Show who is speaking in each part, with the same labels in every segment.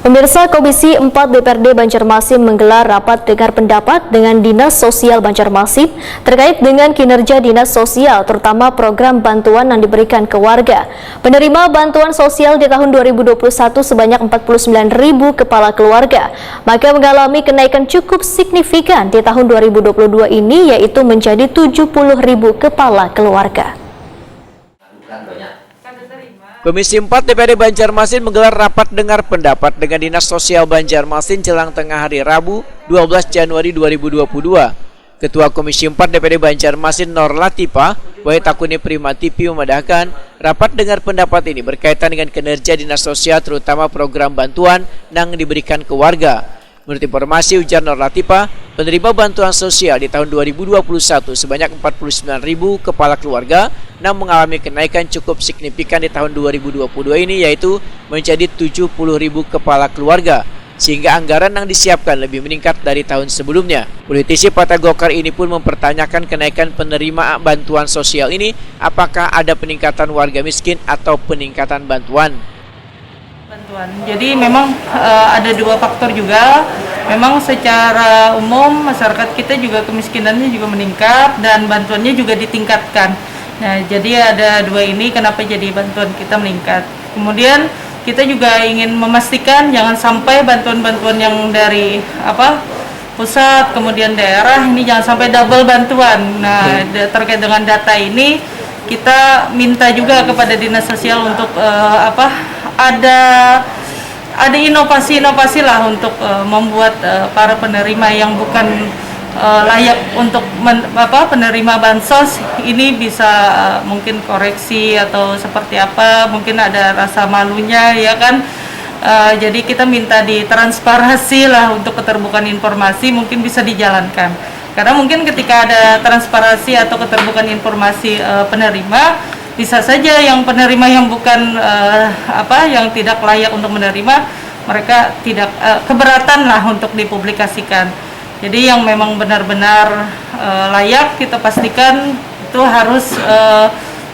Speaker 1: Pemirsa, Komisi 4 DPRD Banjarmasin menggelar rapat dengar pendapat dengan Dinas Sosial Banjarmasin terkait dengan kinerja Dinas Sosial, terutama program bantuan yang diberikan ke warga. Penerima bantuan sosial di tahun 2021 sebanyak 49.000 kepala keluarga, maka mengalami kenaikan cukup signifikan di tahun 2022 ini, yaitu menjadi 70.000 kepala keluarga.
Speaker 2: Komisi 4 DPRD Banjarmasin menggelar rapat dengar pendapat dengan Dinas Sosial Banjarmasin jelang tengah hari Rabu 12 Januari 2022. Ketua Komisi 4 DPRD Banjarmasin Nur Latifah Waitakuni Prima TV memandangkan rapat dengar pendapat ini berkaitan dengan kinerja Dinas Sosial, terutama program bantuan yang diberikan ke warga. Menurut informasi ujar Nur Latifah, penerima bantuan sosial di tahun 2021 sebanyak 49.000 kepala keluarga yang mengalami kenaikan cukup signifikan di tahun 2022 ini, yaitu menjadi 70.000 kepala keluarga, sehingga anggaran yang disiapkan lebih meningkat dari tahun sebelumnya. Politisi Partai Golkar ini pun mempertanyakan kenaikan penerima bantuan sosial ini, apakah ada peningkatan warga miskin atau peningkatan bantuan.
Speaker 3: Jadi memang ada dua faktor juga. Memang secara umum masyarakat kita juga kemiskinannya juga meningkat dan bantuannya juga ditingkatkan. Nah, jadi ada dua ini kenapa jadi bantuan kita meningkat. Kemudian kita juga ingin memastikan jangan sampai bantuan-bantuan yang dari pusat kemudian daerah ini jangan sampai double bantuan. Nah, terkait dengan data ini kita minta juga kepada Dinas Sosial untuk ada inovasi-inovasi lah untuk membuat para penerima yang bukan layak untuk penerima bansos ini bisa mungkin koreksi atau seperti apa, mungkin ada rasa malunya ya kan. Jadi kita minta ditransparasi lah untuk keterbukaan informasi mungkin bisa dijalankan. Karena mungkin ketika ada transparansi atau keterbukaan informasi penerima, bisa saja yang penerima yang bukan yang tidak layak untuk menerima, mereka tidak keberatan lah untuk dipublikasikan. Jadi yang memang benar-benar layak kita pastikan itu harus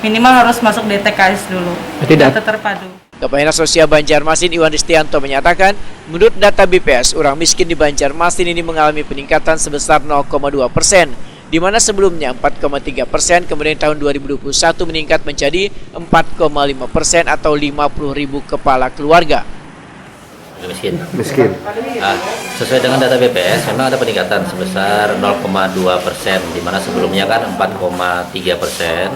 Speaker 3: minimal harus masuk DTKS dulu, data terpadu.
Speaker 2: Kepala Dinas Sosial Banjarmasin Iwan Ristianto menyatakan, menurut data BPS, orang miskin di Banjarmasin ini mengalami peningkatan sebesar 0,2%, di mana sebelumnya 4,3%, kemudian tahun 2021 meningkat menjadi 4,5% atau 50.000 kepala keluarga.
Speaker 4: Miskin. Sesuai dengan data BPS, memang ada peningkatan sebesar 0,2%, di mana sebelumnya kan 4,3%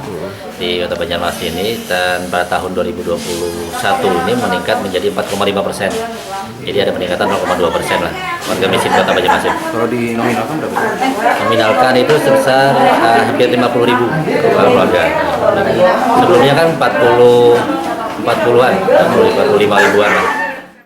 Speaker 4: di Kota Banjarmasin ini, dan pada tahun 2021 ini meningkat menjadi 4,5%. Jadi ada peningkatan 0,2% lah warga miskin Kota Banjarmasin.
Speaker 5: Kalau dinominalkan berapa?
Speaker 4: Nominalkan itu sebesar hampir 50.000 keluarga. Sebelumnya kan 40-an, 45 ribuan lah.